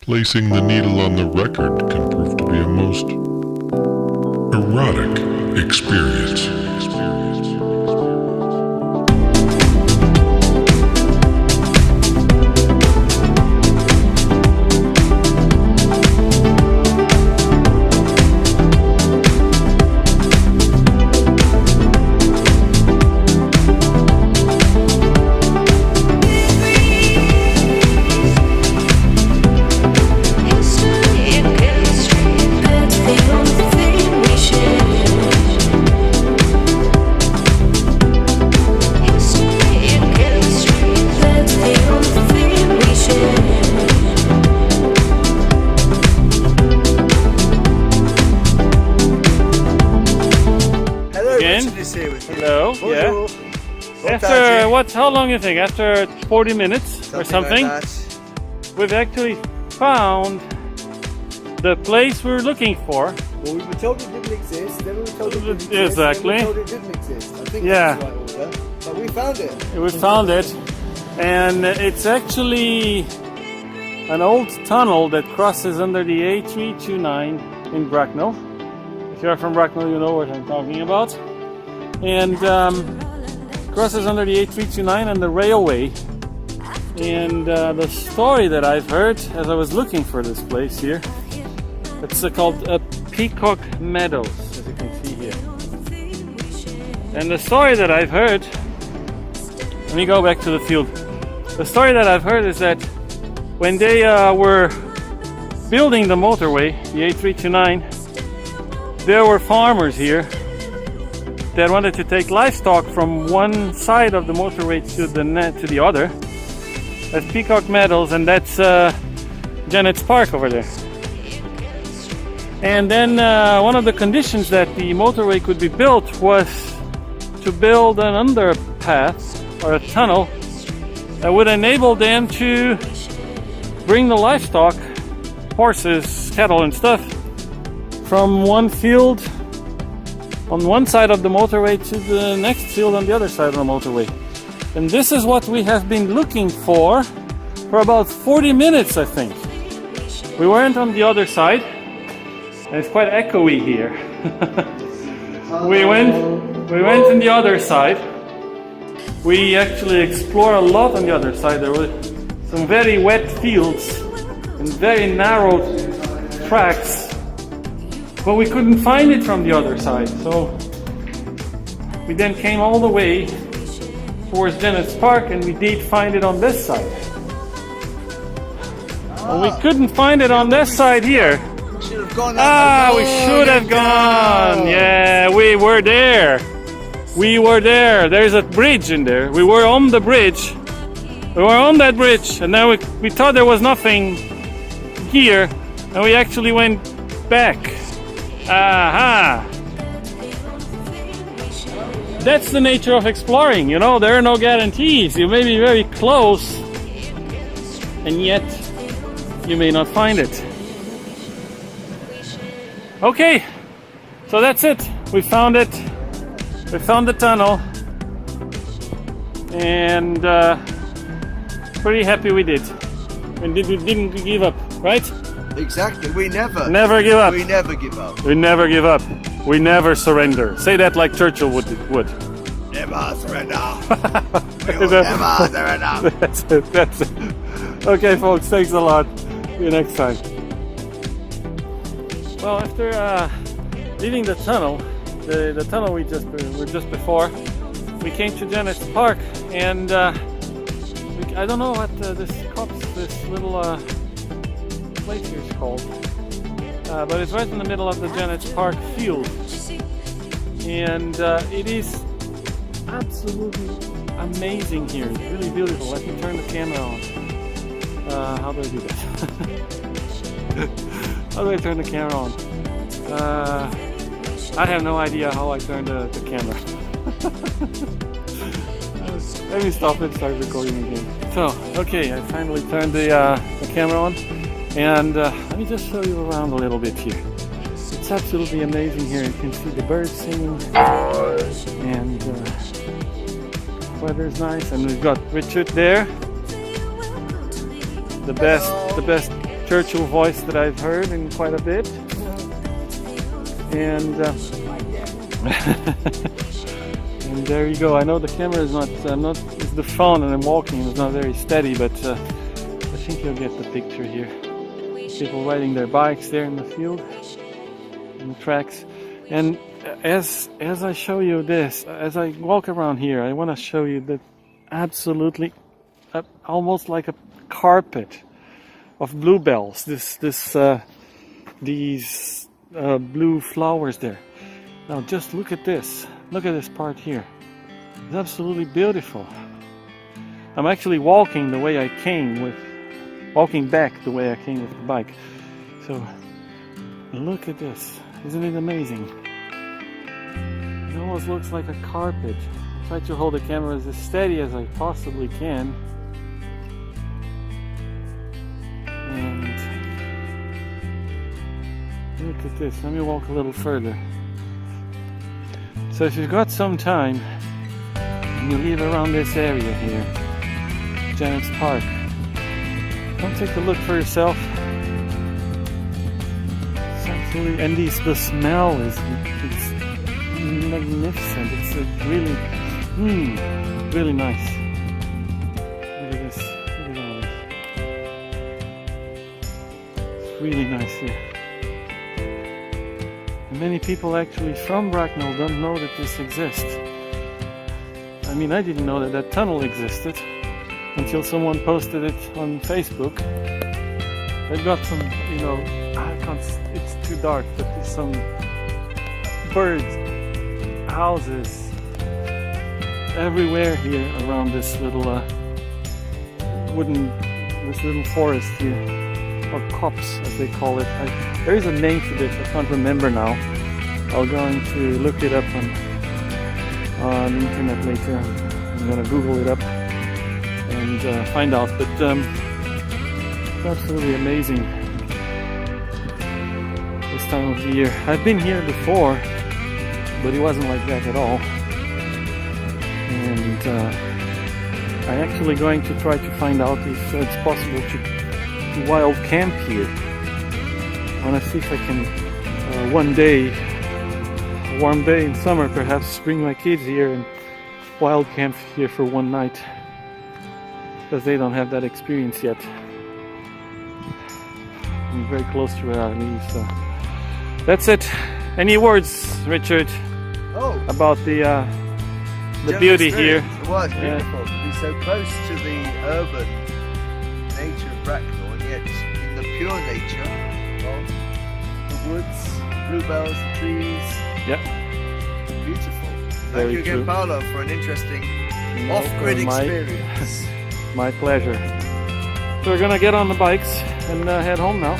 Placing the needle on the record can prove to be a most erotic experience. Hello, Bonjour. yeah. After what? How long you think? After 40 minutes or something, like we've actually found the place we're looking for. well, we were told it didn't exist, then we were told it didn't exist, Exactly. then we were told it didn't exist. I think Yeah. that's the right order, but we found it. We found it, and it's actually an old tunnel that crosses under the A329 in Bracknell. If you're from Bracknell, you know what I'm talking about. And crosses under the A329 and the railway. And the story that I've heard as I was looking for this place here, it's called Peacock Meadows, as you can see here. And the story that I've heard, let me go back to the field. The story that I've heard is that when they were building the motorway, the A329, there were farmers here that wanted to take livestock from one side of the motorway to the other. That's Peacock Meadows, and that's Janet's Park over there. And then one of the conditions that the motorway could be built was to build an underpass or a tunnel that would enable them to bring the livestock, horses, cattle and stuff, from one field on one side of the motorway to the next field on the other side of the motorway. And this is what we have been looking for about 40 minutes, I think. We weren't on the other side, and it's quite echoey here. we went on the other side. We actually explored a lot on the other side. There were some very wet fields and very narrow tracks, but we couldn't find it from the other side. So we then came all the way towards Janet's Park, and we did find it on this side. Well, we couldn't find it on this side here. We should have gone We should have gone. Yeah, we were there. We were there. There's a bridge in there. We were on the bridge. We were on that bridge, and then we thought there was nothing here, and we actually went back. Aha! That's the nature of exploring, you know, there are no guarantees. You may be very close, and yet you may not find it. Okay, so that's it. We found it. We found the tunnel, and pretty happy we did. And we didn't give up, right? Exactly, we never give up. We never give up. We never give up. We never surrender. Say that like Churchill would. Never surrender. We will never surrender. That's it. Okay, folks, thanks a lot. See you next time. Well, after leaving the tunnel, the tunnel we were just before, we came to Janet's Park, and I don't know what this little place here is called, but it's right in the middle of the Janet's Park field, and it is absolutely amazing here. It's really beautiful. Let me turn the camera on. How do I do that? How do I turn the camera on? I have no idea how I turn the camera. Let me stop and start recording again. So, okay, I finally turned the camera on, and let me just show you around a little bit here. It's absolutely amazing here. You can see the birds singing, and weather's nice, and we've got Richard there, the best Churchill voice that I've heard in quite a bit. And and there you go. I know the camera is not, it's the phone and I'm walking, it's not very steady, but I think you'll get the picture here. People riding their bikes there in the field, in the tracks. And as I show you this, as I walk around here, I want to show you that absolutely, almost like a carpet of bluebells. These blue flowers there. Now just look at this. Look at this part here. It's absolutely beautiful. I'm actually walking the way I came walking back the way I came with the bike. So look at this. Isn't it amazing? It almost looks like a carpet. I try to hold the camera as steady as I possibly can. And look at this. Let me walk a little further. So if you've got some time and you live around this area here, Janet's Park, come take a look for yourself. It's absolutely, and the smell is magnificent. It's really, really nice. Look at this. Look at all this. It's really nice here. Many people actually from Bracknell don't know that this exists. I mean, I didn't know that tunnel existed until someone posted it on Facebook. They've got some, it's too dark, but there's some birds, houses everywhere here around this little little forest here. Or copse, as they call it. There is a name for this, I can't remember now. I'm going to look it up on the internet later. I'm going to Google it up and find out. But it's absolutely amazing this time of the year. I've been here before, but it wasn't like that at all. And I'm actually going to try to find out if it's possible to wild camp here. I want to see if I can one day, a warm day in summer perhaps, bring my kids here and wild camp here for one night, because they don't have that experience yet. I'm very close to where I live, so that's it. Any words, Richard, about the beauty here? It was beautiful to be so close to the urban nature of Bracknell, yet in the pure nature of the woods, bluebells, the trees. Yeah. Beautiful. Very Thank you again, true. Paolo, for an interesting off-grid experience. My pleasure. So we're gonna get on the bikes and head home now.